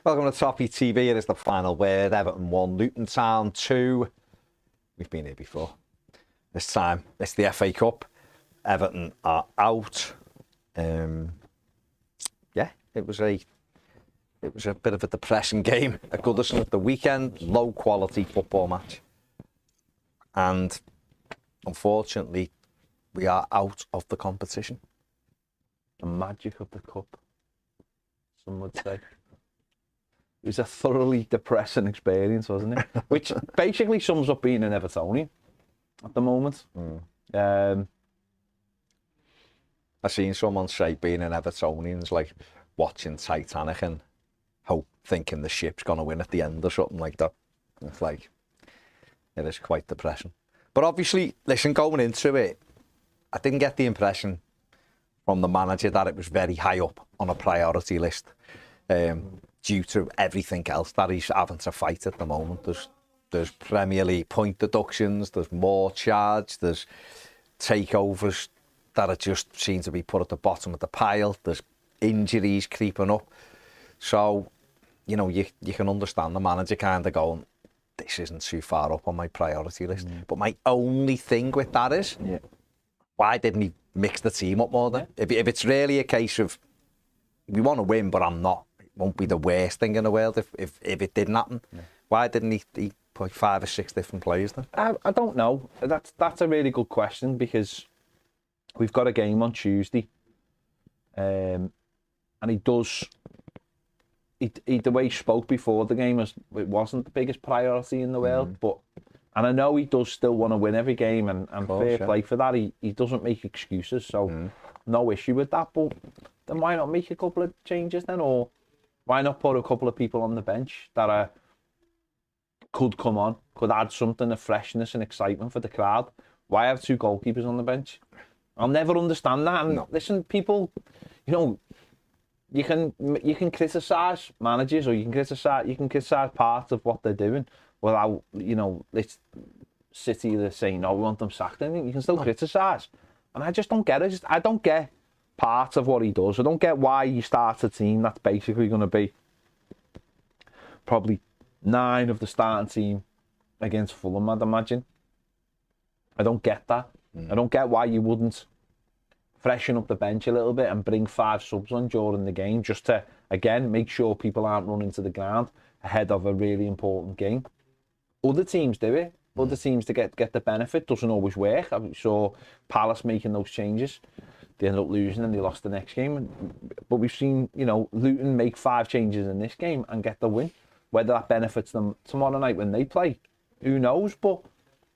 Welcome to Toffee TV. It is the final word. Everton 1, Luton Town 2. We've been here before. This time, it's the FA Cup. Everton are out. Yeah, it was a bit of a depressing game at Goodison at the weekend. Low quality football match. And unfortunately, we are out of the competition. The magic of the cup, some would say. It was a thoroughly depressing experience, wasn't it? Which basically sums up being an Evertonian at the moment. I've seen someone say being an Evertonian is like watching Titanic and thinking the ship's going to win at the end or something like that. It's like, it is quite depressing. But obviously, listen, going into it, I didn't get the impression from the manager that it was very high up on a priority list. Due to everything else that he's having to fight at the moment. There's Premier League point deductions, there's more charge, there's takeovers that are just seem to be put at the bottom of the pile, there's injuries creeping up. So, you know, you can understand the manager kind of going, this isn't too far up on my priority list. But my only thing with that is, why didn't he mix the team up more then? If it's really a case of, we want to win, but I'm not, won't be the worst thing in the world if it didn't happen. Why didn't he put 5 or 6 different players then? I don't know. That's a really good question, because we've got a game on Tuesday, and the way he spoke before the game it wasn't the biggest priority in the world, and I know he does still want to win every game, and fair play for that. He doesn't make excuses, so no issue with that. But then why not make a couple of changes then, or why not put a couple of people on the bench that could come on, could add something of freshness and excitement for the crowd? Why have 2 goalkeepers on the bench? I'll never understand that. And listen, people, you know, you can criticise managers, or you can criticise parts of what they're doing without, you know, it's City they're saying, no, we want them sacked. You can still criticise. And I just don't get it. I don't get part of what he does. I don't get why he starts a team that's basically going to be probably 9 of the starting team against Fulham, I'd imagine. I don't get that. I don't get why you wouldn't freshen up the bench a little bit and bring 5 subs on during the game, just to, again, make sure people aren't running to the ground ahead of a really important game. Other teams do it. Other teams to get the benefit. Doesn't always work. I saw Palace making those changes. They ended up losing and they lost the next game. But we've seen, you know, Luton make 5 changes in this game and get the win. Whether that benefits them tomorrow night when they play, who knows? But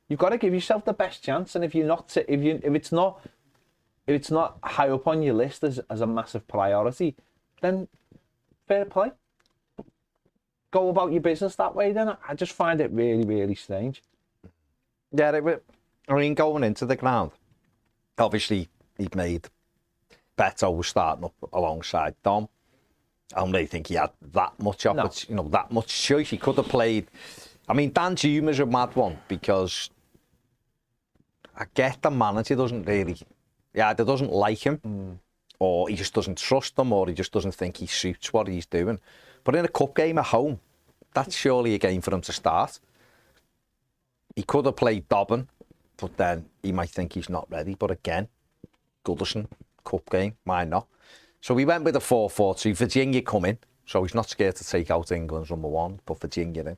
you've got to give yourself the best chance. And if it's not high up on your list as a massive priority, then fair play. Go about your business that way. Then I just find it really, really strange. Yeah, I mean, going into the ground, obviously, he'd made Beto was starting up alongside Dom. I don't really think he had that much that much choice. He could have played. I mean, Dan Juma's a mad one, because I get the manager doesn't like him, or he just doesn't trust him, or he just doesn't think he suits what he's doing. But in a cup game at home, that's surely a game for him to start. He could have played Dobbin, but then he might think he's not ready. But again, Goodison, cup game, why not? So we went with a 4-4-2. Virginia come in, so he's not scared to take out England's number 1, put Virginia in.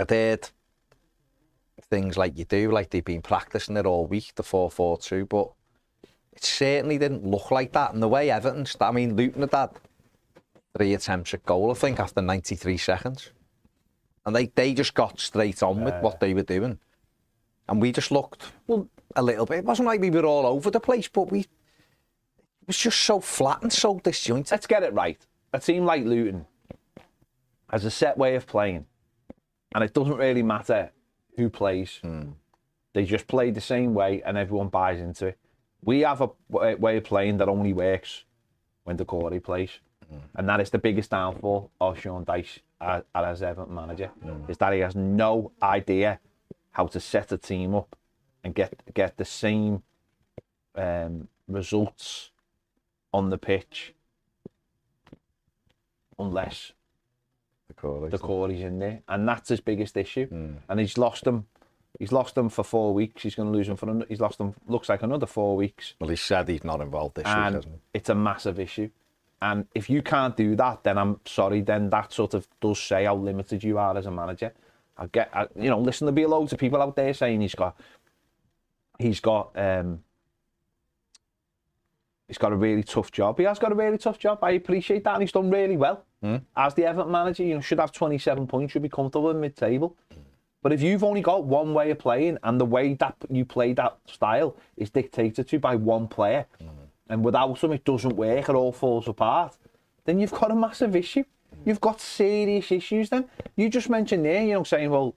I did things like you do, like they've been practicing it all week, the 4-4-2, but it certainly didn't look like that. And the way Everton, Luton had 3 attempts at goal, I think, after 93 seconds. And they just got straight on with what they were doing. And we just looked, a little bit. It wasn't like we were all over the place, but it was just so flat and so disjointed. Let's get it right. A team like Luton has a set way of playing, and it doesn't really matter who plays. They just play the same way, and everyone buys into it. We have a way of playing that only works when Decore plays. And that is the biggest downfall of Sean Dyche as Everton manager, is that he has no idea how to set a team up and get the same results on the pitch unless the The Corey's in there, and that's his biggest issue. And he's lost them. He's lost them for 4 weeks. He's going to lose them for. He's lost them. Looks like another 4 weeks. Well, he said he's not involved this week, And hasn't he? it's a massive issue. And if you can't do that, then I'm sorry. Then that sort of does say how limited you are as a manager. Listen, there'll be loads of people out there saying he's got a really tough job. He has got a really tough job. I appreciate that, and he's done really well. As the Everton manager, should have 27 points, should be comfortable in mid-table. But if you've only got one way of playing, and the way that you play that style is dictated to by one player, and without him it doesn't work, it all falls apart, then you've got a massive issue. You've got serious issues then. You just mentioned there, saying, well,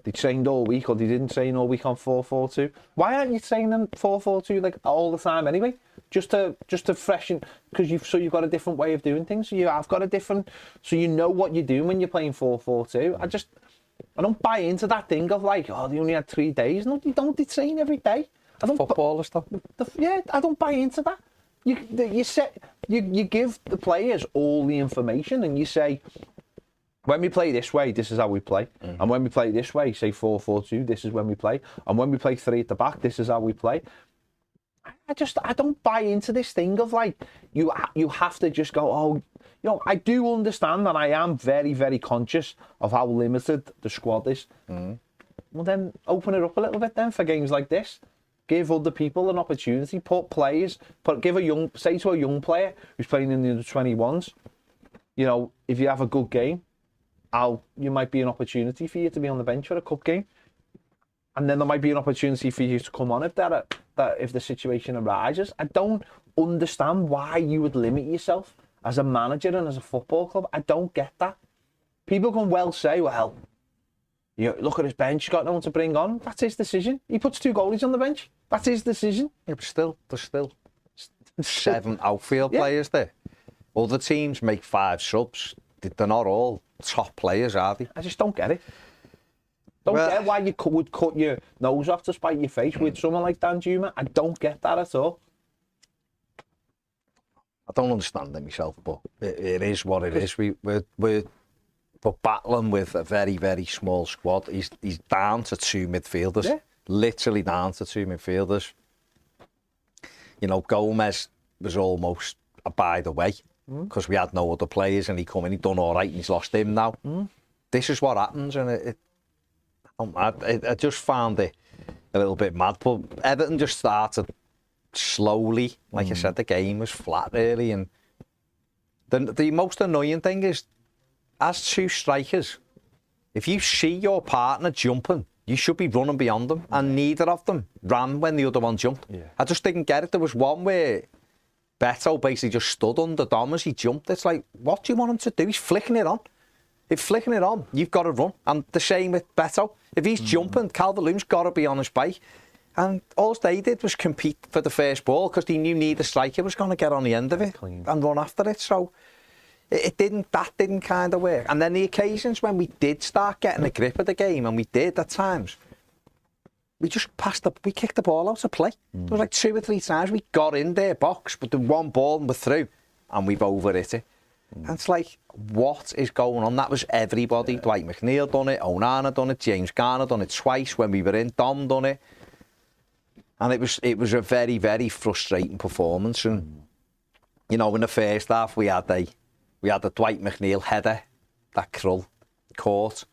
they trained all week, or they didn't train all week on 4-4-2. Why aren't you training 4-4-2 like all the time anyway? Just to freshen, because you've got a different way of doing things. So you have got a different, so you know what you're doing when you're playing 4-4-2. I don't buy into that thing of like, oh, they only had 3 days. No, they don't. They train every day. Footballers, though. Yeah, I don't buy into that. You give the players all the information, and you say, when we play this way, this is how we play. And when we play this way, say 4-4-2, this is when we play. And when we play 3 at the back, this is how we play. I don't buy into this thing of like, you have to just go, oh, I do understand, and I am very, very conscious of how limited the squad is. Well, then open it up a little bit then for games like this. Give other people an opportunity. Say to a young player who's playing in the under-21s, if you have a good game, you might be an opportunity for you to be on the bench for a cup game. And then there might be an opportunity for you to come on if the situation arises. I don't understand why you would limit yourself as a manager and as a football club. I don't get that. People can well say, well, look at his bench, he's got no one to bring on. That's his decision. He puts 2 goalies on the bench. That's his decision. Yeah, but there's still 7 outfield players there. Other teams make 5 subs. They're not all top players, are they? I just don't get it. Don't get why you would cut your nose off to spite your face with someone like Dan Juma. I don't get that at all. I don't understand it myself, but it is what it is. We're battling with a very, very small squad. He's down to 2 midfielders, literally down to 2 midfielders. Gomez was almost a by the way because we had no other players, and he done all right, and he's lost him now. This is what happens, and I just found it a little bit mad. But Everton just started slowly. Like I said, the game was flat really, and the most annoying thing is, as 2 strikers, if you see your partner jumping, you should be running beyond them, and neither of them ran when the other one jumped. I just didn't get it. There was one where Beto basically just stood under Dom as he jumped. It's like, what do you want him to do? He's flicking it on. If flicking it on, you've got to run. And the same with Beto. If he's jumping, Calvert-Lewin's got to be on his bike. And all they did was compete for the first ball because they knew neither striker was going to get on the end of it and run after it. So that didn't kind of work. And then the occasions when we did start getting a grip of the game, and we did at times, we just we kicked the ball out of play. There was like 2 or 3 times we got in their box, but the one ball and we're through, and we've overhit it. And it's like, what is going on? That was everybody. Dwight McNeil done it, Onana done it, James Garner done it twice when we were in, Dom done it. And it was a very, very frustrating performance. And, in the first half we had the Dwight McNeil header that Krull caught.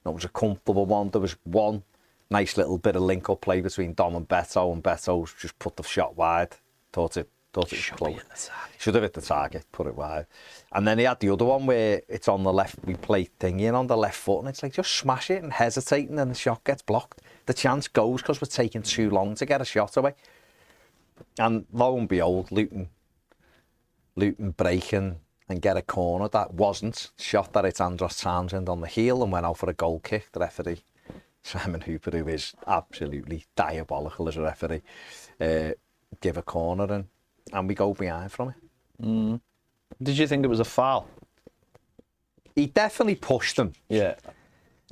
It was a comfortable one. There was one nice little bit of link-up play between Dom and Beto's just put the shot wide. Thought it was close. Should have hit the target, put it wide. And then he had the other one where it's on the left, we play thingy in on the left foot, and it's like, just smash it and hesitating, and the shot gets blocked. The chance goes because we're taking too long to get a shot away. And lo and behold, Luton breaking and get a corner that wasn't, shot that it's Andros Townsend on the heel and went out for a goal kick. The referee, Simon Hooper, who is absolutely diabolical as a referee, give a corner and we go behind from it. Did you think it was a foul? He definitely pushed him. Yeah.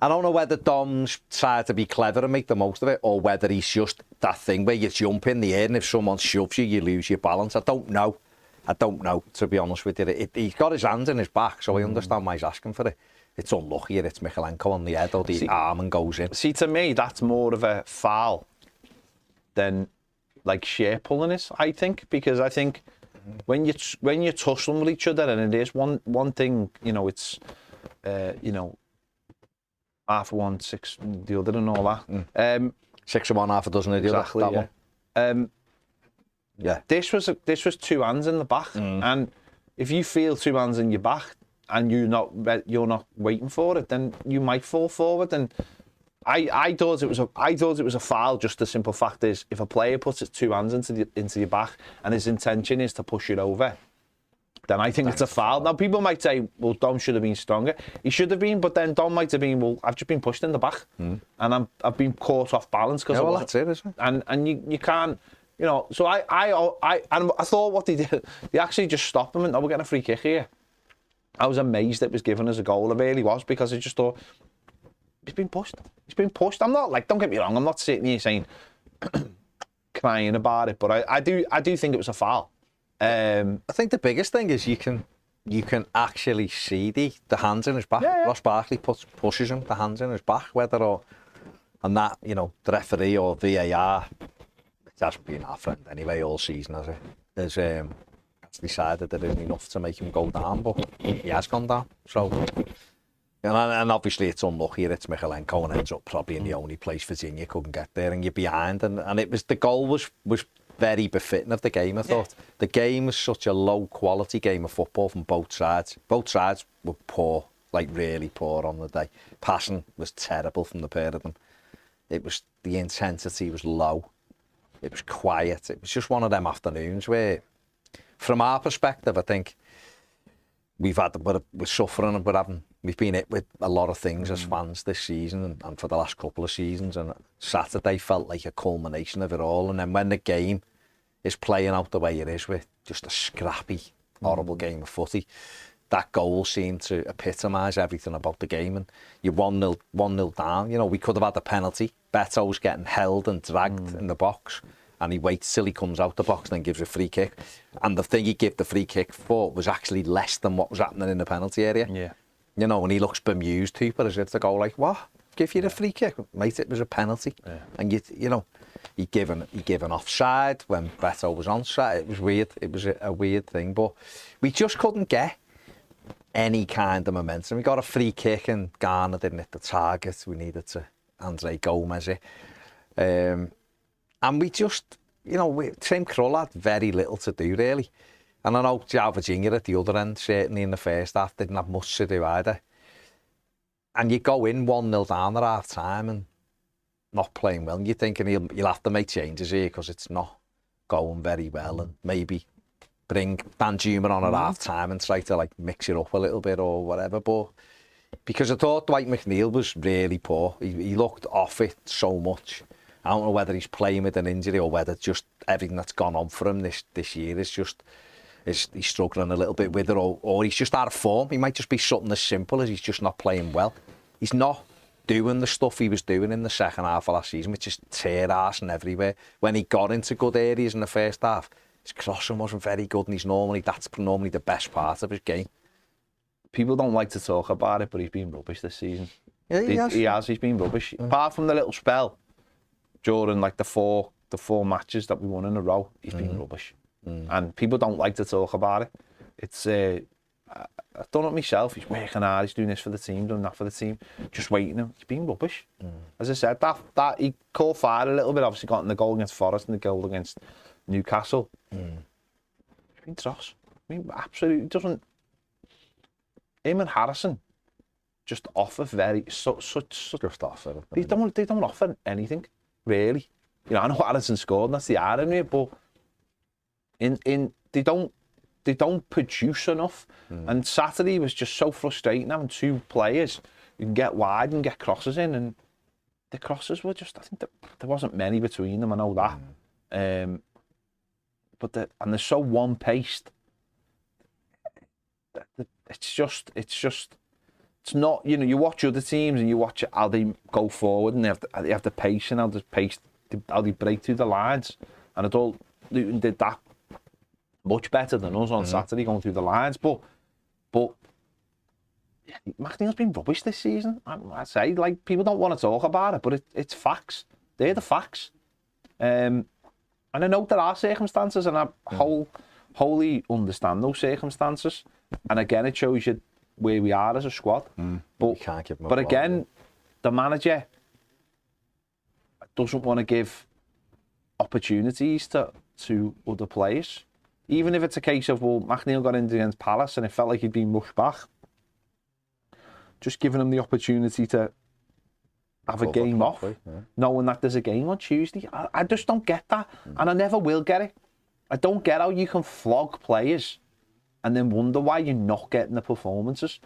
I don't know whether Dom's tried to be clever and make the most of it, or whether he's just that thing where you jump in the air and if someone shoves you, you lose your balance. I don't know. I don't know, to be honest with you. He's got his hands in his back, so I understand why he's asking for it. It's unlucky it's Michaelenko on the head or the arm and goes in. See, to me, that's more of a foul than like shirt pulling is, I think, because I think when you tussle with each other, and it is one thing, you know, it's half of one, six the other, and all that. 6 of one, half a dozen of the exactly, other. That one. Yeah. This was 2 hands in the back, and if you feel 2 hands in your back and you're not waiting for it, then you might fall forward. And I thought it was a foul. Just the simple fact is, if a player puts his 2 hands into your back and his intention is to push it over, then I think it's a foul. Now, people might say, well, Dom should have been stronger. He should have been, but then Dom might have been, well, I've just been pushed in the back, and I've been caught off balance because that's it, isn't it? And you can't, you know. So I thought what they did, they actually just stopped him and, we're getting a free kick here. I was amazed it was given as a goal. I really was, because I just thought, he's been pushed. He's been pushed. I'm not like, don't get me wrong, I'm not sitting here saying, crying about it, but I do think it was a foul. I think the biggest thing is you can actually see the hands in his back. Yeah. Ross Barkley pushes him, the hands in his back, and that, you know, the referee or VAR, it hasn't been our friend anyway all season, has it? There's decided that it isn't enough to make him go down, but he has gone down. So, and obviously it's unlucky it's Michaelenko, and ends up probably in the only place Virginia couldn't get there, and you're behind, and it was, the goal was very befitting of the game, I thought. Yeah. The game was such a low quality game of football from both sides. Both sides were poor, like really poor on the day. Passing was terrible from the pair of them. The intensity was low. It was quiet. It was just one of them afternoons where, from our perspective, I think we're suffering, we've been hit with a lot of things as fans this season and for the last couple of seasons, and Saturday felt like a culmination of it all. And then when the game is playing out the way it is, with just a scrappy, horrible game of footy, that goal seemed to epitomise everything about the game. And you're 1-0 down. You know, we could have had a penalty. Beto's getting held and dragged in the box, and he waits till he comes out the box and then gives a free kick. And the thing he gave the free kick for was actually less than what was happening in the penalty area. Yeah. You know, and he looks bemused, Hooper, as if to go like, what? Give you the free kick? Mate, it was a penalty. Yeah. And you know, he given offside when Beto was onside. It was weird. It was a weird thing. But we just couldn't get any kind of momentum. We got a free kick and Garner didn't hit the target. We needed to Andre Gomez it. And we just, you know, Tim Krull had very little to do, really. And I know Virginia at the other end, certainly in the first half, didn't have much to do either. And you go in 1-0 down at half time and not playing well, and you're thinking you'll have to make changes here because it's not going very well, and maybe bring Dan Juma on at half time and try to like mix it up a little bit or whatever. But because I thought Dwight McNeil was really poor, he looked off it so much. I don't know whether he's playing with an injury or whether just everything that's gone on for him this year is just. He's struggling a little bit with it, or he's just out of form. He might just be something as simple as he's just not playing well. He's not doing the stuff he was doing in the second half of last season, which is tear-arsing everywhere. When he got into good areas in the first half, his crossing wasn't very good, and that's normally the best part of his game. People don't like to talk about it, but he's been rubbish this season. Yeah, he has. He's been rubbish. Apart from the little spell during like the four matches that we won in a row, he's been rubbish. And people don't like to talk about it. It's I've done it myself. He's working hard. He's doing this for the team, doing that for the team. Just waiting him. He's been rubbish. As I said, that he caught fire a little bit. Obviously, got in the goal against Forest and the goal against Newcastle. He's been dross. I mean, absolutely doesn't. Him and Harrison just offer such just offer. They don't offer anything really. You know, I know Harrison scored, and that's the irony, but. They don't produce enough, and Saturday was just so frustrating having 2 players who can get wide and get crosses in, and the crosses were just, I think there wasn't many between them, I know that, but they're so one-paced. It's not, you know, you watch other teams and you watch how they go forward and they have the pace and how they break through the lines, and I thought Luton did that much better than us on Saturday going through the lines. But McNeil's been rubbish this season. I say, like, people don't want to talk about it, but it's facts. They're the facts. And I know there are circumstances, and I wholly understand those circumstances. And again, it shows you where we are as a squad. But you can't give them but again, the manager doesn't want to give opportunities to other players. Even if it's a case of, well, McNeil got in against Palace and it felt like he'd been rushed back. Just giving him the opportunity to have a game off, knowing that there's a game on Tuesday. I just don't get that, and I never will get it. I don't get how you can flog players and then wonder why you're not getting the performances.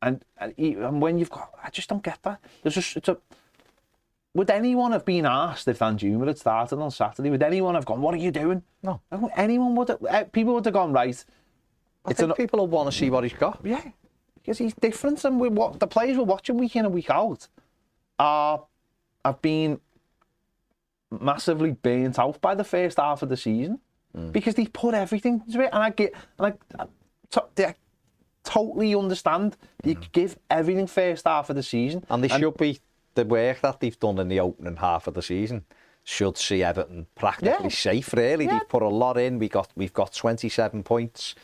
And when you've got, I just don't get that. Would anyone have been asked if Danjuma had started on Saturday? Would anyone have gone, what are you doing? No. Anyone would have, people would have gone, right. I think people will want to see what he's got. Yeah, because he's different, and what the players we're watching week in and week out have been massively burnt out by the first half of the season because they've put everything into it. And I totally understand. You give everything first half of the season. And they should be, the work that they've done in the opening half of the season should see Everton practically safe, really. Yeah. They've put a lot in. We've got 27 points.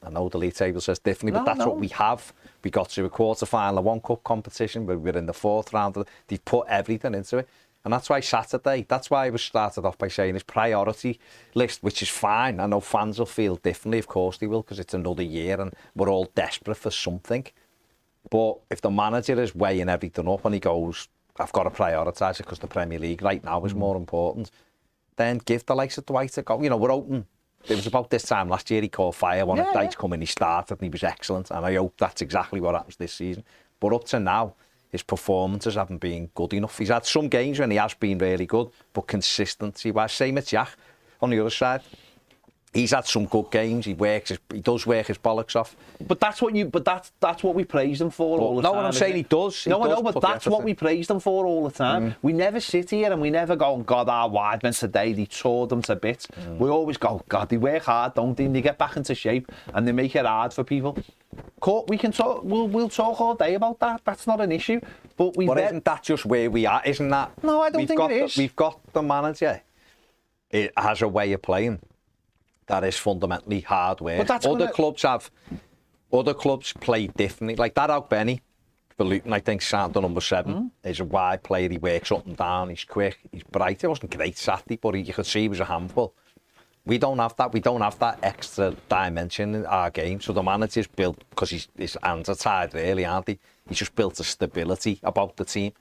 I know the league table says differently, but that's what we have. We got to a quarter-final of one cup competition, but we're in the fourth round. They've put everything into it. And that's why Saturday, that's why I was started off by saying his priority list, which is fine. I know fans will feel differently, of course they will, because it's another year and we're all desperate for something. But if the manager is weighing everything up and he goes, I've got to prioritise it because the Premier League right now is more important, then give the likes of Dwight a go. You know, we're open. It was about this time last year he caught fire. One of Dwight's come in, he started and he was excellent. And I hope that's exactly what happens this season. But up to now, his performances haven't been good enough. He's had some games when he has been really good, but consistency-wise, same with Jack on the other side. He's had some good games. He does work his bollocks off. But that's what we praise him for all the time. No, what I'm saying, he does. I know, but that's what we praise them for all the time. We never sit here and we never go, God, our wide men today, they tore them to bits. We always go, God, they work hard, don't they? And they get back into shape and they make it hard for people. We can talk. We'll talk all day about that. That's not an issue. But isn't that just where we are? Isn't that? No, I don't think it is. We've got the manager. It has a way of playing that is fundamentally hard work. Other clubs play differently. Like that Benny for Luton, I think, signed the number 7. He's a wide player. He works up and down. He's quick. He's bright. It wasn't great Saturday, but you could see he was a handful. We don't have that. We don't have that extra dimension in our game. So the manager's built, because his hands are tied really, aren't they? He's just built a stability about the team.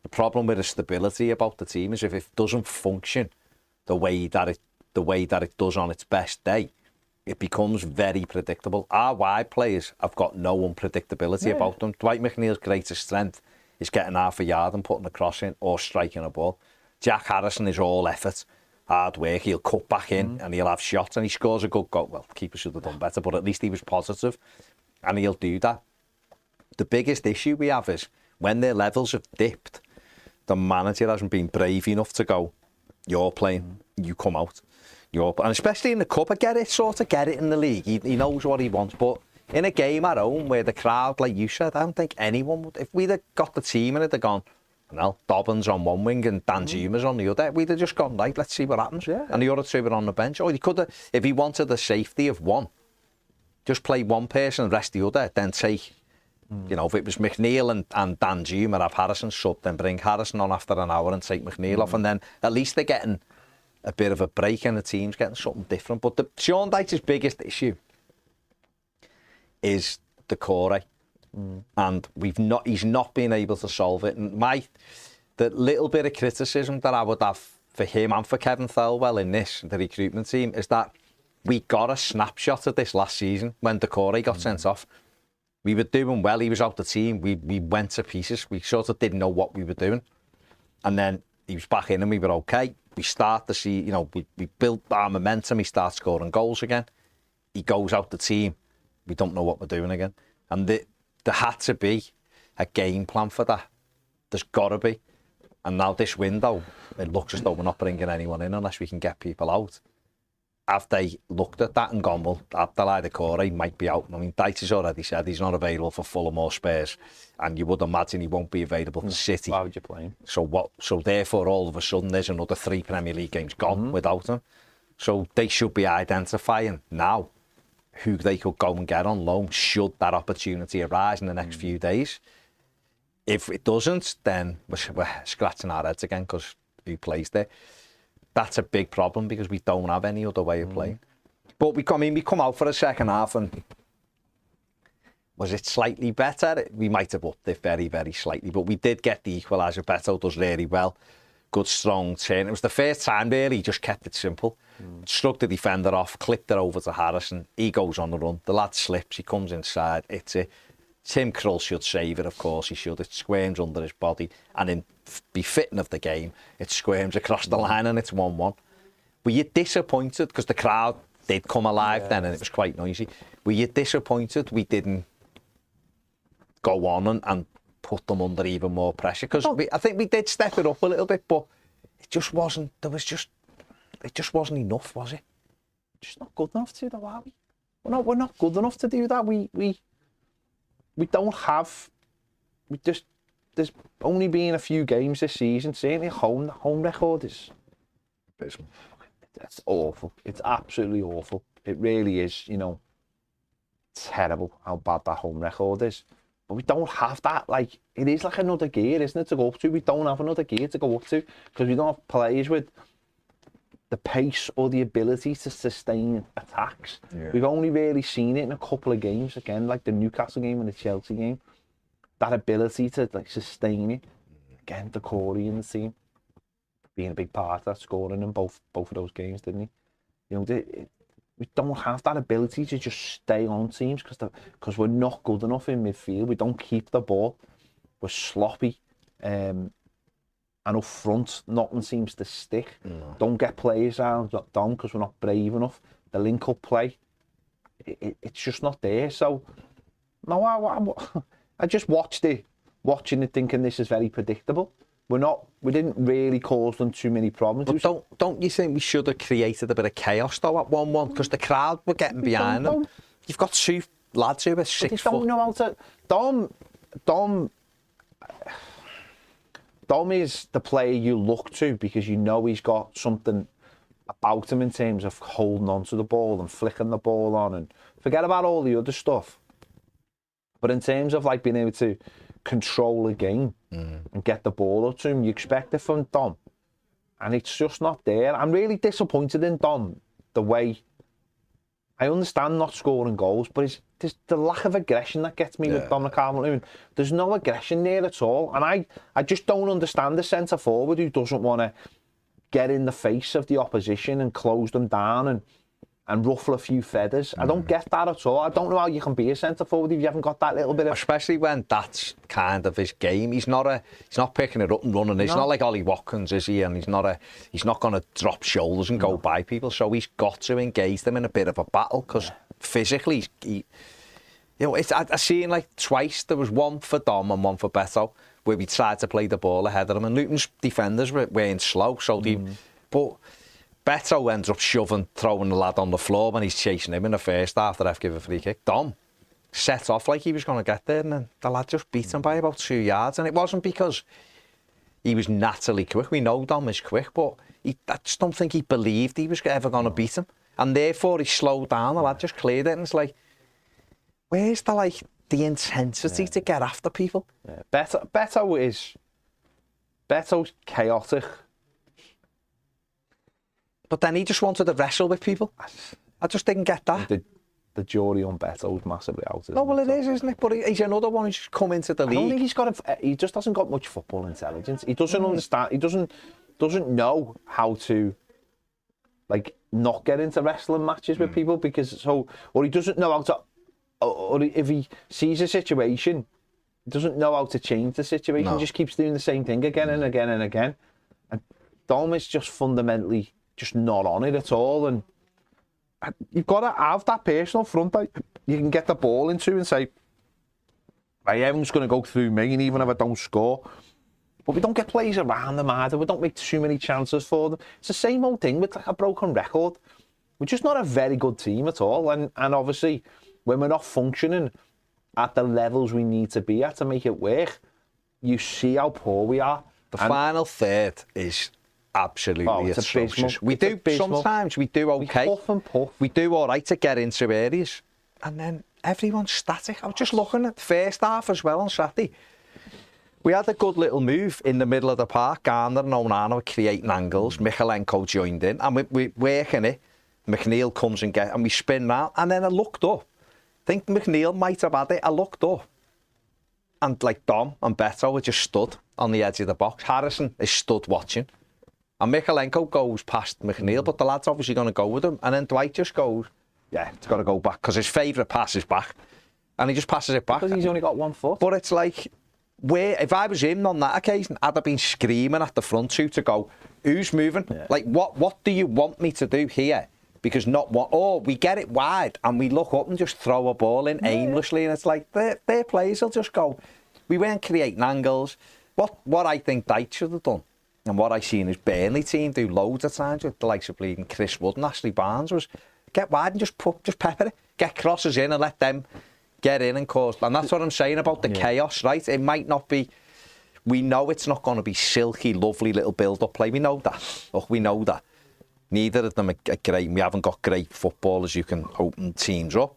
The problem with the stability about the team is if it doesn't function the way that it does on its best day, it becomes very predictable. Our wide players have got no unpredictability about them. Dwight McNeil's greatest strength is getting half a yard and putting a cross in or striking a ball. Jack Harrison is all effort, hard work. He'll cut back in and he'll have shots and he scores a good goal. Well, the keeper should have done better, but at least he was positive and he'll do that. The biggest issue we have is when their levels have dipped, the manager hasn't been brave enough to go, you're playing, you come out. And especially in the cup, I get it in the league. He knows what he wants, but in a game at home where the crowd, like you said, I don't think anyone would. If we'd have got the team and it had gone, well, Dobbins on one wing and Danjuma's on the other, we'd have just gone, right, let's see what happens. Yeah. And the other two were on the bench. Or he could have, if he wanted the safety of one, just play one person and rest the other, then take, you know, if it was McNeil and Danjuma, have Harrison sub, then bring Harrison on after an hour and take McNeil off, and then at least they're getting a bit of a break and the team's getting something different. But Sean Dyche's biggest issue is the core, and he's not been able to solve it. And the little bit of criticism that I would have for him and for Kevin Thelwell in the recruitment team, is that we got a snapshot of this last season when Decore got sent off. We were doing well, he was out the team, we went to pieces, we sort of didn't know what we were doing. And then he was back in and we were okay. We start to see, you know, we built our momentum, he starts scoring goals again. He goes out the team, we don't know what we're doing again. And there had to be a game plan for that. There's got to be. And now this window, it looks as though we're not bringing anyone in unless we can get people out. have they looked at that and gone, well, Abdoulaye Doucouré might be out? I mean, Dyche's already said he's not available for Fulham or Spurs, and you would imagine he won't be available for City. Why would you play him? So therefore, all of a sudden, there's another 3 Premier League games gone without him. So they should be identifying now who they could go and get on loan should that opportunity arise in the next few days. If it doesn't, then we're scratching our heads again because who plays there? That's a big problem because we don't have any other way of playing. But we come out for the second half and was it slightly better? We might have upped it very, very slightly, but we did get the equaliser. Beto does really well. Good, strong turn. It was the first time really he just kept it simple. Struck the defender off, clipped it over to Harrison. He goes on the run. The lad slips. He comes inside. It's it. Tim Krul should save it, of course he should. It squirms under his body. And in befitting of the game, it squirms across the line and it's 1-1. Were you disappointed? Because the crowd did come alive then and it was quite noisy. Were you disappointed we didn't go on and put them under even more pressure? Because I think we did step it up a little bit, but it just wasn't, it just wasn't enough, was it? Just not good enough to, though, are we? We're not good enough to do that. We don't have. There's only been a few games this season. Certainly, the home record is abysmal. It's awful. It's absolutely awful. It really is. You know, terrible how bad that home record is. But we don't have that. Like, it is like another gear, isn't it, to go up to? We don't have another gear to go up to because we don't have players with the pace or the ability to sustain attacks. We've only really seen it in a couple of games, again, like the Newcastle game and the Chelsea game. That ability to like sustain it. Again, Doucouré in the team, being a big part of that, scoring in both of those games, didn't he? You know, we don't have that ability to just stay on teams because we're not good enough in midfield. We don't keep the ball. We're sloppy. And up front, nothing seems to stick. Don't get players out down because we're not brave enough. The link-up play, it's just not there. So, no, I just watching it thinking this is very predictable. We didn't really cause them too many problems. But don't you think we should have created a bit of chaos though at 1-1 because the crowd were getting behind them? You've got 2 lads who are 6 foot. Don't know how to. Dom is the player you look to because you know he's got something about him in terms of holding on to the ball and flicking the ball on and forget about all the other stuff. But in terms of like being able to control a game and get the ball up to him, you expect it from Dom. And it's just not there. I'm really disappointed in Dom, the way I understand not scoring goals, but there's the lack of aggression that gets me with Dominic Calvert-Lewin. There's no aggression there at all. And I just don't understand the centre-forward who doesn't want to get in the face of the opposition and close them down and ruffle a few feathers. I don't get that at all. I don't know how you can be a centre-forward if you haven't got that little bit of... Especially when that's kind of his game. He's not picking it up and running. He's not like Ollie Watkins, is he? And he's not going to drop shoulders and go by people. So he's got to engage them in a bit of a battle because physically, you know, I seen like twice. There was one for Dom and one for Beto where we tried to play the ball ahead of them. And Luton's defenders weren't slow. So but Beto ends up throwing the lad on the floor when he's chasing him in the first half. The ref gave a free kick. Dom set off like he was going to get there, and then the lad just beat him by about 2 yards. And it wasn't because he was naturally quick. We know Dom is quick, but I just don't think he believed he was ever going to beat him. And therefore he slowed down. The lad just cleared it, and it's like, where's the intensity to get after people? Beto's chaotic. But then he just wanted to wrestle with people. I just didn't get that. The jury on Beto's massively out. No, well, it is, isn't it? But he's another one who's come into the league. I don't think he just hasn't got much football intelligence. He doesn't understand. He doesn't know how to, like, not get into wrestling matches with people or he doesn't know how to, or if he sees a situation, he doesn't know how to change the situation. He just keeps doing the same thing again and again and again. And Dom is just fundamentally just not on it at all, and you've got to have that person up front that you can get the ball into and say, right, everyone's going to go through me, and even if I don't score, but we don't get plays around them either. We don't make too many chances for them. It's the same old thing with like a broken record. we're just not a very good team at all. And obviously, when we're not functioning at the levels we need to be at to make it work, you see how poor we are. The final third is absolutely atrocious. Sometimes we do okay. We puff and puff. We do all right to get into areas, and then everyone's static. I was just looking at the first half as well on Saturday. We had a good little move in the middle of the park. Garner and Onana were creating angles. Michalenko joined in, and we're working it. McNeil comes and we spin round, and then I looked up. I think McNeil might have had it. I looked up, and like Dom and Beto were just stood on the edge of the box. Harrison is stood watching, and Michalenko goes past McNeil, but the lad's obviously going to go with him, and then Dwight just goes, yeah, it's got to go back, because his favourite pass is back, and he just passes it back. Because he's only got 1 foot. But it's like, if I was him on that occasion, I'd have been screaming at the front two to go, who's moving? Yeah. Like, what do you want me to do here? Because we get it wide and we look up and just throw a ball in aimlessly, and it's like, their players will just go, we weren't creating angles. What I think Dyche should have done, and what I seen his Burnley team do loads of times with the likes of bleeding Chris Wood and Ashley Barnes, was get wide and just pepper it, get crosses in and let them get in and cause. And that's what I'm saying about the chaos, right? It might not be. We know it's not going to be silky, lovely little build-up play. We know that. Look, we know that. Neither of them are great. We haven't got great footballers who can open teams up.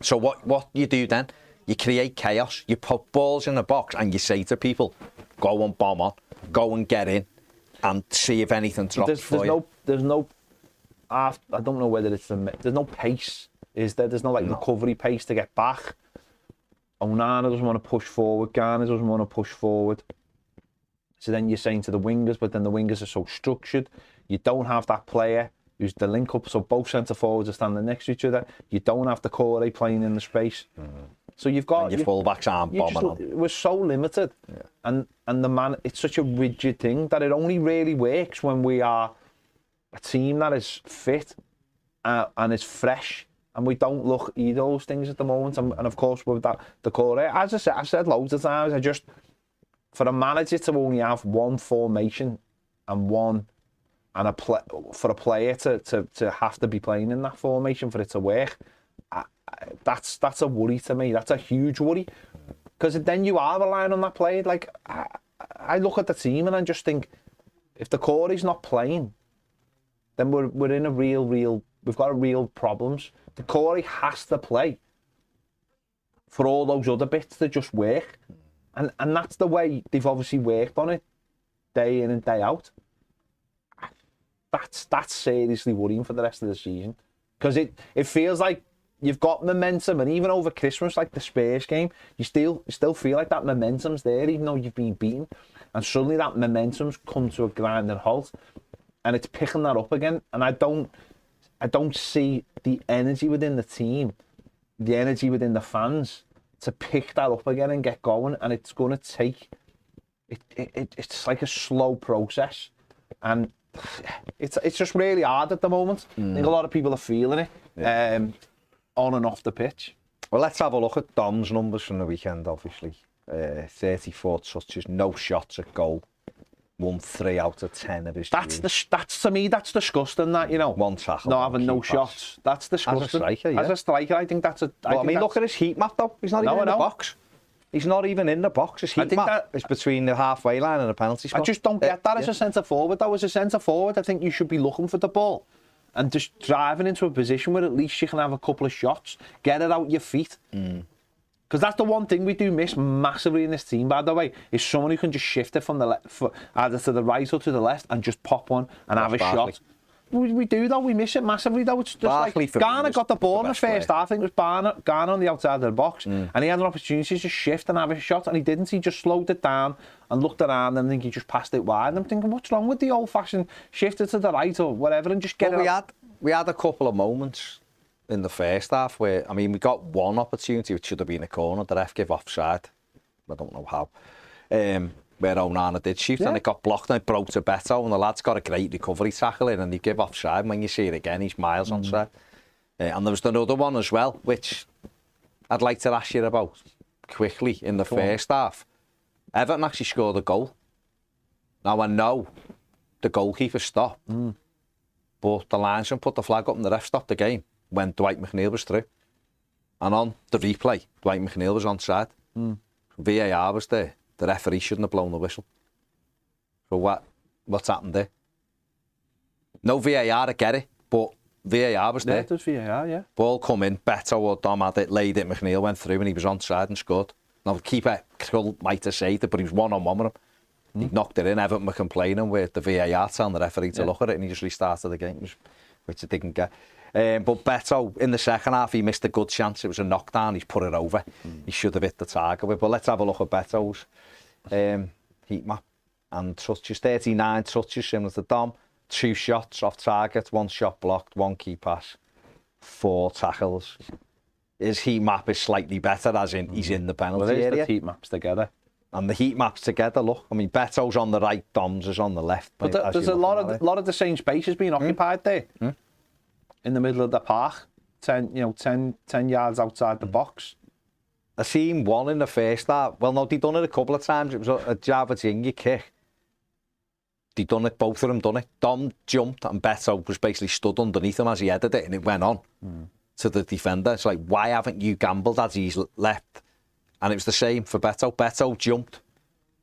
So what you do then? You create chaos. You put balls in the box and you say to people, go and bomb on, go and get in, and see if anything drops for you. There's no. I don't know whether it's there's no pace. Is there? There's no recovery pace to get back. Onana doesn't want to push forward. Garner doesn't want to push forward. So then you're saying to the wingers, but then the wingers are so structured. You don't have that player who's the link up. So both centre forwards are standing next to each other. You don't have the core playing in the space. So you've got and your fullbacks aren't bombing on. We're so limited, and the man. It's such a rigid thing that it only really works when we are a team that is fit and is fresh. And we don't look either of those things at the moment. And of course, with that, the core, as I've said loads of times, for a manager to only have one formation and for a player to have to be playing in that formation for it to work, that's a worry to me. That's a huge worry. Because then you are relying on that player. Like, I look at the team and I just think, if the core is not playing, then we're in a we've got real problems. The Corey has to play for all those other bits to just work. And that's the way they've obviously worked on it, day in and day out. That's seriously worrying for the rest of the season. Because it feels like you've got momentum, and even over Christmas, like the Spurs game, you still feel like that momentum's there, even though you've been beaten. And suddenly that momentum's come to a grinding halt, and it's picking that up again. And I don't see the energy within the team, the energy within the fans to pick that up again and get going. And it's going to take, it's like a slow process. And it's just really hard at the moment. I think a lot of people are feeling it on and off the pitch. Well, let's have a look at Dom's numbers from the weekend, obviously. 34 touches, no shots at goal. Won 3 out of 10 of his that's to me, that's disgusting, that, you know. One tackle. No, having no shots. That's disgusting. As a striker, I think that's a... look at his heat map, though. He's not even in the box. He's not even in the box. His heat map is between the halfway line and the penalty spot. I just don't get that as a centre-forward, though. As a centre-forward, I think you should be looking for the ball and just driving into a position where at least you can have a couple of shots, get it out your feet. Because that's the one thing we do miss massively in this team, by the way, is someone who can just shift it from the left, either to the right or to the left, and just pop one and have a shot. We do, though. We miss it massively, though. It's just Barkley, like Garner got the ball in the first half. I think it was Garner on the outside of the box, and he had an opportunity to just shift and have a shot, and he didn't. He just slowed it down and looked around, and I think he just passed it wide. And I'm thinking, what's wrong with the old-fashioned shift it to the right or whatever and just get it? We had a couple of moments in the first half where, I mean, we got one opportunity which should have been a corner. The ref gave offside. I don't know how. Where Onana did shoot and it got blocked and it broke to Beto, and the lad's got a great recovery tackle in and they give offside. And when you see it again, he's miles onside. And there was another one as well, which I'd like to ask you about quickly in the first half. Everton actually scored a goal. Now I know the goalkeeper stopped, But the linesman put the flag up and the ref stopped the game when Dwight McNeil was through. And on the replay, Dwight McNeil was onside. VAR was there. The referee shouldn't have blown the whistle. So what's happened there? No VAR to get it, but VAR was there. Yeah, it was VAR, yeah. Ball come in, Beto or Dom had it, laid it, McNeil went through and he was onside and scored. Now the keeper might have saved it, but he was one-on-one with him. He knocked it in. Everton were complaining with the VAR telling the referee to look at it, and he just restarted the game, which he didn't get. But Beto, in the second half, he missed a good chance. It was a knockdown. He's put it over. He should have hit the target with. But let's have a look at Beto's heat map. And touches, 39 touches, similar to Dom. 2 shots off target, 1 shot blocked, 1 key pass, 4 tackles. His heat map is slightly better, as in he's in the penalty area. The heat maps together. And the heat maps together, look. I mean, Beto's on the right, Dom's is on the left. But there's a lot of the same spaces being occupied there. In the middle of the park, 10 yards outside the box. I seen one in the first half. Well, no, they done it a couple of times. It was a Javatinga kick. They done it, both of them done it. Dom jumped and Beto was basically stood underneath him as he headed it, and it went on to the defender. It's like, why haven't you gambled as he's left? And it was the same for Beto. Beto jumped.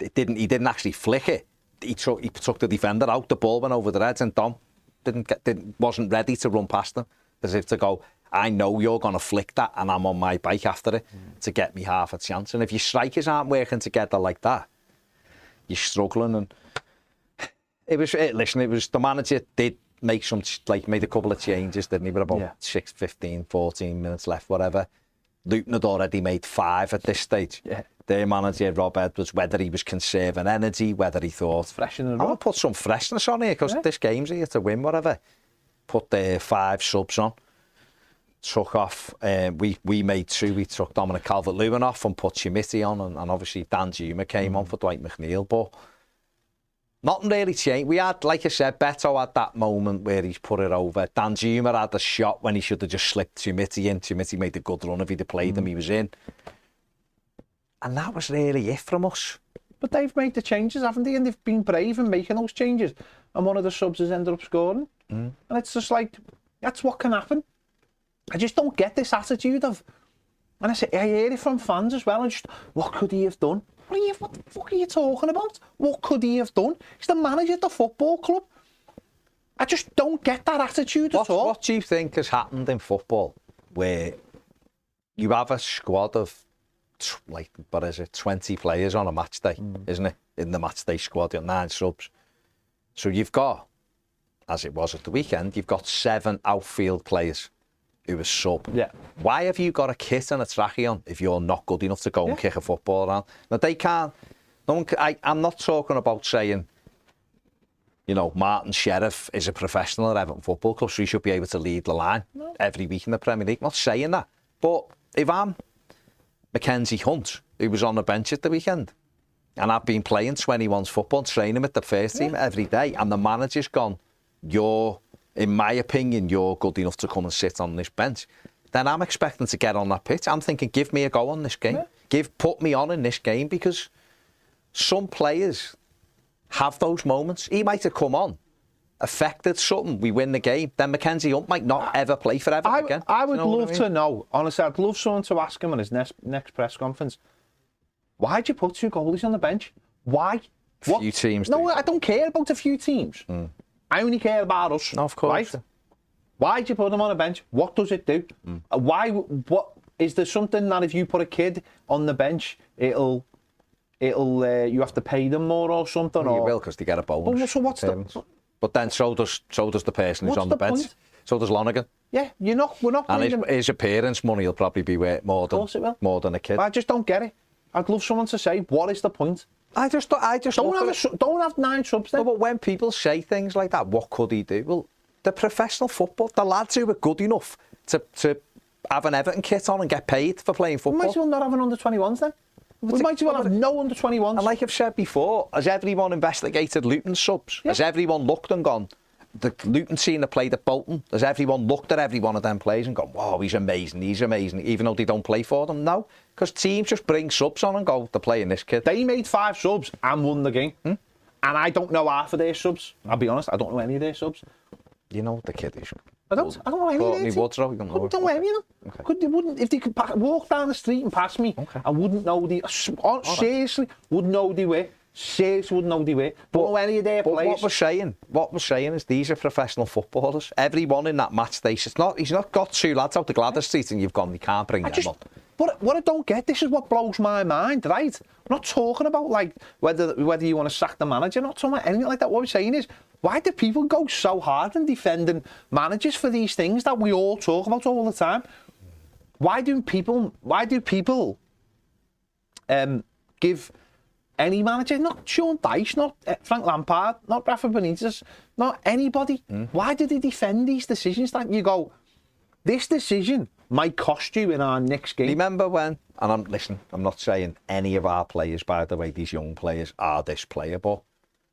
He didn't actually flick it. He took the defender out. The ball went over the heads, and Dom wasn't ready to run past him, as if to go, I know you're going to flick that, and I'm on my bike after it to get me half a chance. And if your strikers aren't working together like that, you're struggling. And it was the manager did make made a couple of changes, didn't he? But about 6, 15, 14 minutes left, whatever. Luton had already made 5 at this stage. Yeah. Their manager, Rob Edwards, whether he was conserving energy, whether he thought, freshening it I'll up. Put some freshness on here, because this game's here to win, whatever. Put the 5 subs on. Took off, we made 2. We took Dominic Calvert-Lewin off and put Chimiti on, and obviously Dan Juma came on for Dwight McNeil, but nothing really changed. We had, like I said, Beto had that moment where he's put it over. Dan Juma had the shot when he should have just slipped Chimiti in. Chimiti made a good run. If he'd have played him, he was in. And that was really it from us. But they've made the changes, haven't they? And they've been brave in making those changes. And one of the subs has ended up scoring. And it's just like, that's what can happen. I just don't get this attitude of, and I hear it from fans as well, and just, what could he have done? What the fuck are you talking about? What could he have done? He's the manager of the football club. I just don't get that attitude at all. What do you think has happened in football where you have a squad of, 20 players on a match day, isn't it? In the match day squad, you've got 9 subs. So you've got, as it was at the weekend, you've got 7 outfield players who are sub. Yeah. Why have you got a kit and a trackie on if you're not good enough to go and kick a football around? Now, they can't. I'm not talking about saying, Martin Sheriff is a professional at Everton Football Club, so he should be able to lead the line every week in the Premier League. I'm not saying that. But if I'm Mackenzie Hunt, who was on the bench at the weekend, and I've been playing 21s football, training with the first team every day, and the manager's gone, in my opinion, you're good enough to come and sit on this bench, then I'm expecting to get on that pitch. I'm thinking, give me a go on this game. Put me on in this game, because some players have those moments. He might have come on, affected something, we win the game, then Mackenzie Hunt might not ever play forever again. I would love to know, honestly, I'd love someone to ask him on his next press conference, why'd you put 2 goalies on the bench? Why? A few teams. No, I don't care about a few teams. I only care about us. No, of course. Right? Why'd you put them on a bench? What does it do? What is there something that if you put a kid on the bench, it'll you have to pay them more or something? Well, you will, because they get a bonus. Well, so what's the? But then so does the person who's on the bench. Point? So does Lonergan. Yeah, we're not. And his appearance money will probably be worth more than a kid. I just don't get it. I'd love someone to say, what is the point? I just don't have 9 subs then. No, but when people say things like that, what could he do? Well, the professional football, the lads who are good enough to have an Everton kit on and get paid for playing football. We might as well not have an under-21s then. We might as well have no under-21s. And like I've said before, has everyone investigated Luton subs? Has everyone looked and gone, the Luton team that played at Bolton, has everyone looked at every one of them players and gone, wow, he's amazing, even though they don't play for them? No, because teams just bring subs on and go, they're playing this kid. They made 5 subs and won the game. And I don't know half of their subs. I'll be honest, I don't know any of their subs. You know the kid is. I don't know any of Courtney it. Woodrow, you don't know. Couldn't know any of them. Okay. They wouldn't, if they could walk down the street and pass me, Okay. I wouldn't know seriously, wouldn't know they were. Seriously, wouldn't know they were. Don't know any of their But players. what we're saying is these are professional footballers. Everyone in that match station, he's not got two lads out the Gladys Street and you've gone, you can't bring them on. But what I don't get, this is what blows my mind, right? I'm not talking about like whether you want to sack the manager, not talking about anything like that. What we're saying is, why do people go so hard in defending managers for these things that we all talk about all the time? Why do people give any manager, not Sean Dyche, not Frank Lampard, not Rafa Benitez, not anybody, why do they defend these decisions that you go, this decision might cost you in our next game? Remember when, and I'm not saying any of our players, by the way, these young players are this player, but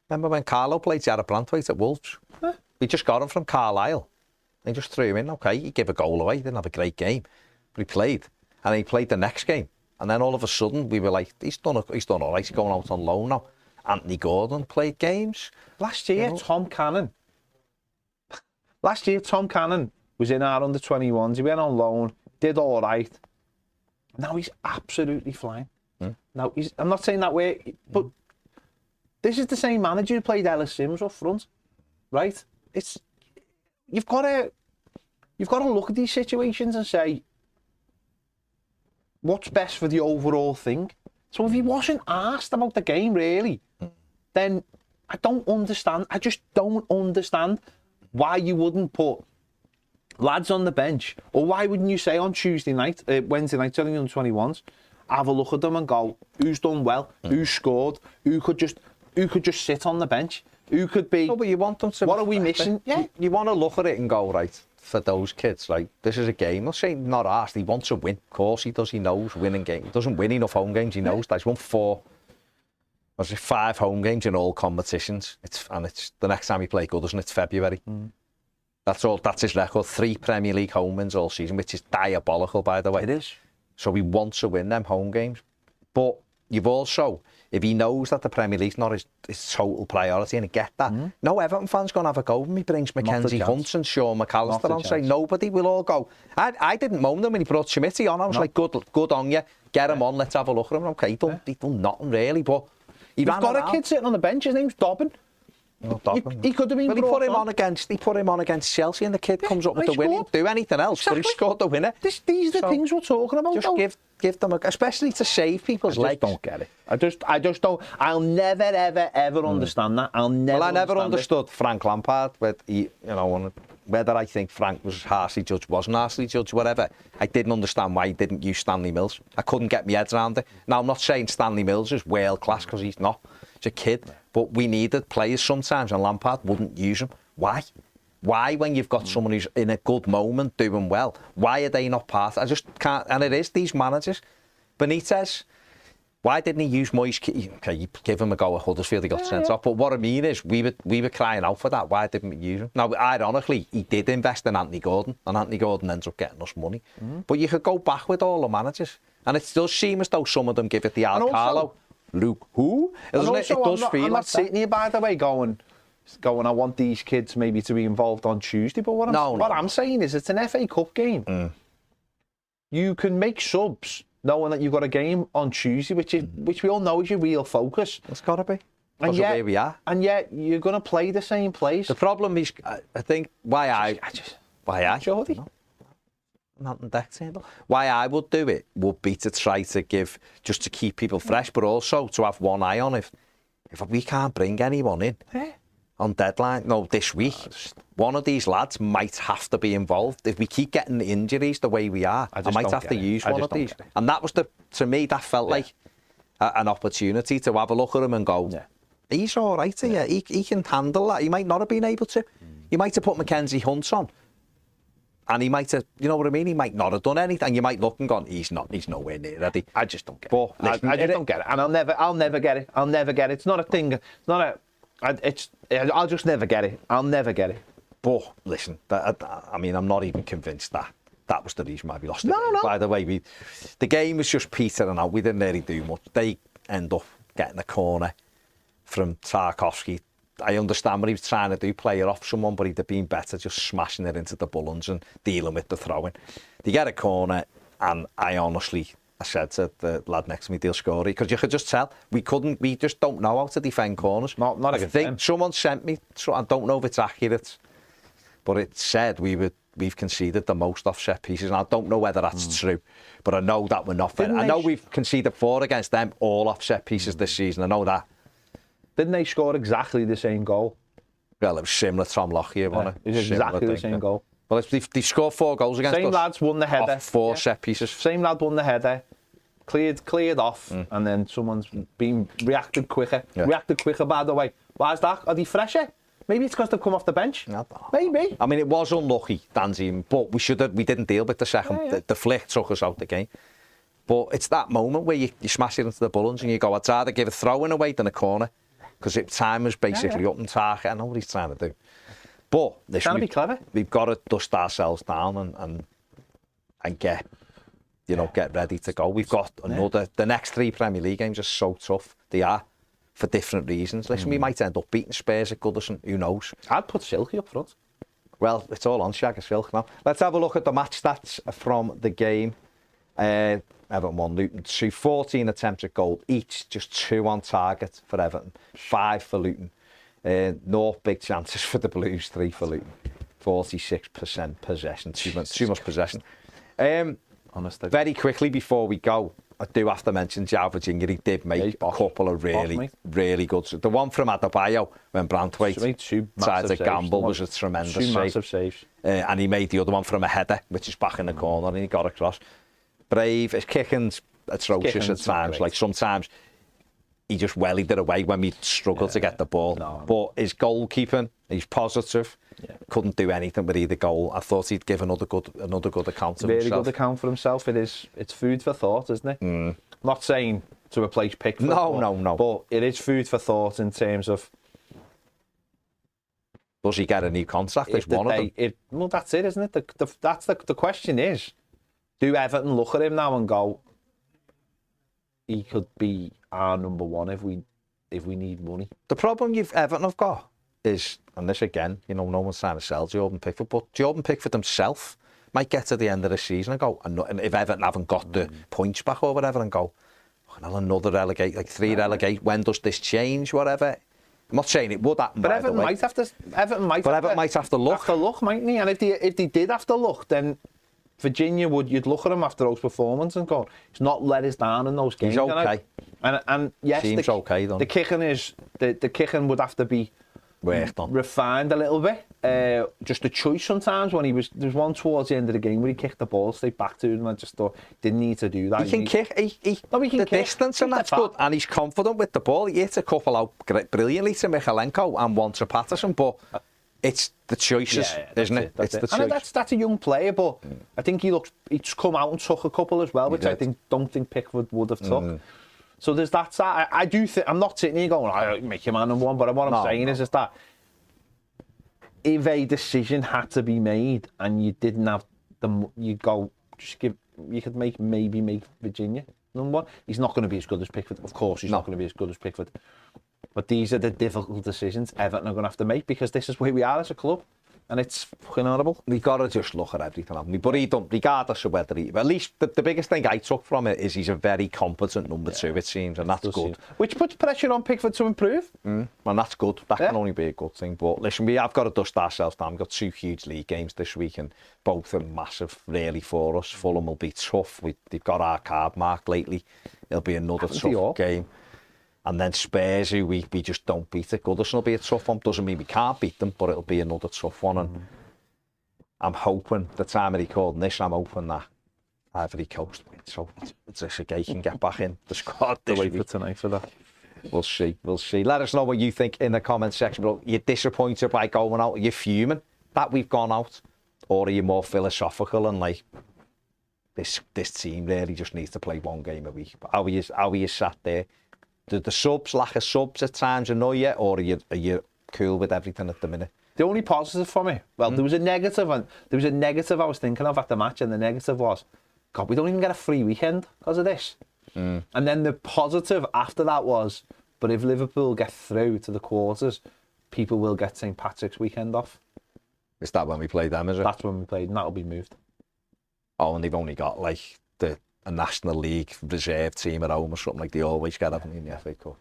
remember when Carlo played Jarrod Branthwaite at Wolves? Huh? We just got him from Carlisle. They just threw him in. Okay, he gave a goal away. He didn't have a great game, but he played, and he played the next game. And then all of a sudden, we were like, he's done all right. He's going out on loan now. Anthony Gordon played games. Last year, Tom Cannon was in our under-21s. He went on loan, did all right. Now he's absolutely flying. Now, I'm not saying that way, but this is the same manager who played Ellis Sims up front, right? You've got to look at these situations and say, what's best for the overall thing? So if he wasn't asked about the game, really, then I just don't understand why you wouldn't put lads on the bench, or why wouldn't you say on Wednesday night, telling you on 21s, have a look at them and go, who's done well, who scored, who could just sit on the bench, who could be. No, but you want them to. What are we missing? Yeah, you want to look at it and go, right, for those kids, like, this is a game. I'll say not asked. He wants to win. Of course he does. He knows winning games. He doesn't win enough home games. He knows that. He's won 5 home games in all competitions. It's the next time he plays Goodison, it's February. That's his record. 3 Premier League home wins all season, which is diabolical, by the way. It is. So he wants to win them home games. But you've also, if he knows that the Premier League's not his total priority, and he get that, no Everton fan's going to have a go when he brings Mackenzie Hunt and Sean McAllister on. Say nobody will all go. I didn't moan them when he brought Schmitty on. I was like, good on you. Get him on. Let's have a look at him. Okay, he done nothing really, but He's got a kid sitting on the bench. His name's Dobbin. He could have been. Well, he put him on against Chelsea, and the kid comes up with the win. He didn't do anything else, but he scored the winner. These are the things we're talking about. Just give them, especially to save people's legs. I just don't get it. I just don't. I'll never, ever understand that. I never understood Frank Lampard, but whether I think Frank was harshly judged, wasn't harshly judged, whatever. I didn't understand why he didn't use Stanley Mills. I couldn't get my head around it. Now, I'm not saying Stanley Mills is world class, because he's not. He's a kid. But we needed players sometimes, and Lampard wouldn't use them. Why? Why, when you've got someone who's in a good moment doing well, why are they not part? I just can't. And it is these managers. Benitez, why didn't he use Moyes? Okay, you give him a go at Huddersfield, he got sent off. But what I mean is, we were crying out for that. Why didn't we use him? Now, ironically, he did invest in Anthony Gordon, and Anthony Gordon ends up getting us money. But you could go back with all the managers, and it does seem as though some of them give it the Al Carlo. Luke, who? Doesn't it? It does feel like that. I'm not sitting here, by the way, going, I want these kids maybe to be involved on Tuesday. But what I'm saying is, it's an FA Cup game. You can make subs knowing that you've got a game on Tuesday, which we all know is your real focus. It's got to be. Because of where we are. And yet, you're going to play the same place. The problem is, I think, why I Jordy? Not on deck table. Why I would do it would be to try to just to keep people fresh, but also to have one eye on if we can't bring anyone in on deadline, this week, one of these lads might have to be involved. If we keep getting the injuries the way we are, I might have to use one of these. And that was to me, that felt like an opportunity to have a look at him and go, he's all right here. He can handle that. He might not have been able to. He might have put Mackenzie Hunt on. And he might have, you know what I mean? He might not have done anything. And you might look and go, he's nowhere near ready. I just don't get it. I just don't get it. And I'll never get it. I'll never get it. It's not a thing. I'll just never get it. I'll never get it. But listen, I'm not even convinced that was the reason why we lost the game. By the way, the game was just petering out. We didn't really do much. They end up getting a corner from Tarkowski I understand what he was trying to do, play it off someone, but he'd have been better just smashing it into the bullens and dealing with the throwing. They get a corner, and I said to the lad next to me, they'll score it, because you could just tell we just don't know how to defend corners. Not I think someone sent me, so I don't know if it's accurate, but it said we've conceded the most off set pieces, and I don't know whether that's true, but I know that we're not fair. I know we've conceded 4 against them, all off set pieces this season. I know that. Didn't they score exactly the same goal? Well, it was similar to Tom Lockyer, wasn't it? It was exactly the same goal. Well, they scored 4 goals against us. Same lads won the header. Off 4 set pieces. Same lad won the header. Cleared off, and then someone's been reacted quicker. Yeah. Reacted quicker, by the way. Why's that? Are they fresher? Maybe it's because they've come off the bench. Maybe. I mean, it was unlucky, Danzy, but we didn't deal with the second. Yeah. The flick took us out the game. But it's that moment where you smash it into the bullens and you go, I'd rather give a throw-in away than a corner, because time was basically up in target. I know what he's trying to do. But trying to be clever. We've got to dust ourselves down and get ready to go. We've got the next 3 Premier League games are so tough. They are, for different reasons. Listen, we might end up beating Spurs at Goodison, who knows? I'd put Silky up front. Well, it's all on Shag and Silk now. Let's have a look at the match stats from the game. Everton won, Luton 2, 14 attempts at goal each, just 2 on target for Everton, 5 for Luton. No big chances for the Blues, 3 for Luton. 46% possession, too much possession. Honestly. Very quickly before we go, I do have to mention João Virginia. He did make a couple of really good. The one from Adebayo when Branthwaite tried to gamble was a tremendous save. 2 massive saves. And he made the other one from a header, which is back in the corner, and he got across. Brave, his kicking's atrocious at times. Like sometimes he just wellied it away when we struggled to get the ball. But his goalkeeping, he's positive. Couldn't do anything with either goal. I thought he'd give another good account of himself. Really good account for himself. It's food for thought, isn't it? Not saying to replace Pickford. No. But it is food for thought in terms of, does he get a new contract? It's one of them. Well, that's it, isn't it? The question is, do Everton look at him now and go, he could be our number 1 if we need money? The problem Everton have got is, and this again, no one's trying to sell Jordan Pickford, but Jordan Pickford himself might get to the end of the season and go, and if Everton haven't got the points back or whatever, and go, another relegate, like 3 relegate, when does this change, whatever. I'm not saying it would happen, but Everton might have to. Everton might have to look. Have to look, mightn't he? And if they did have to look, then Virginia you'd look at him after those performances and go, he's not let us down in those games. He's okay. And yes, seems okay though. The kicking would have to be worked on, refined a little bit. Just a choice sometimes when there was one towards the end of the game where he kicked the ball straight back to him, and I just thought didn't need to do that. He can kick. He can kick distance, and that's good. And he's confident with the ball. He hit a couple out brilliantly to Michalenko and one to Patterson, but it's the choices, isn't it? It's the choice. That's a young player, but I think he's come out and took a couple as well, which I don't think Pickford would have took. So there's that side. I do think, I'm not sitting here going, I make him man number 1, but what I'm saying is that if a decision had to be made and you didn't have you could maybe make Virginia number 1. He's not going to be as good as Pickford. Of course, he's not going to be as good as Pickford. But these are the difficult decisions Everton are going to have to make, because this is where we are as a club. And it's fucking horrible. We've got to just look at everything, haven't we? But he don't, regardless of whether at least the biggest thing I took from it is he's a very competent number 2, it seems, and that's good. Which puts pressure on Pickford to improve. And that's good. That can only be a good thing. But listen, we have got to dust ourselves down. We've got 2 huge league games this week, and both are massive, really, for us. Fulham will be tough. They've got our card marked lately. It'll be another tough game. And then Spurs, who we just don't beat it. Goodison will be a tough one. Doesn't mean we can't beat them, but it'll be another tough one. And I'm hoping, the time of recording this, I'm hoping that Ivory Coast wins. So Trezeguet can get back in the squad this week. For tonight for that. We'll see. Let us know what you think in the comment section below. You're disappointed by going out? Are you fuming that we've gone out? Or are you more philosophical and like, this team really just needs to play 1 game a week? How are you sat there? Do the lack of subs at times annoy you, or are you cool with everything at the minute? The only positive for me, well, there was a negative, and there was a negative I was thinking of at the match, and the negative was, God, we don't even get a free weekend because of this. And then the positive after that was, but if Liverpool get through to the quarters, people will get St. Patrick's weekend off. Is that when we play them, is it? That's when we played, and that'll be moved. Oh, and they've only got like a National League reserve team at home or something like they always get, haven't they, in the FA Cup?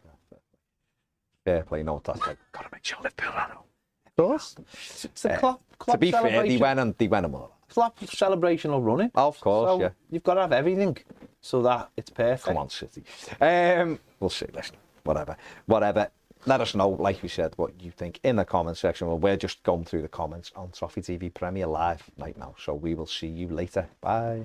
Fair play, no, that's like, gotta make sure Liverpool are home. Of course. It's the Klopp to be fair, they went and all. Klopp celebration will run it. Oh, of course, so yeah. You've got to have everything so that it's perfect. Come on, City. We'll see, listen, whatever. Let us know, like we said, what you think in the comment section. Well, we're just going through the comments on Toffee TV Premier Live right now. So we will see you later. Bye.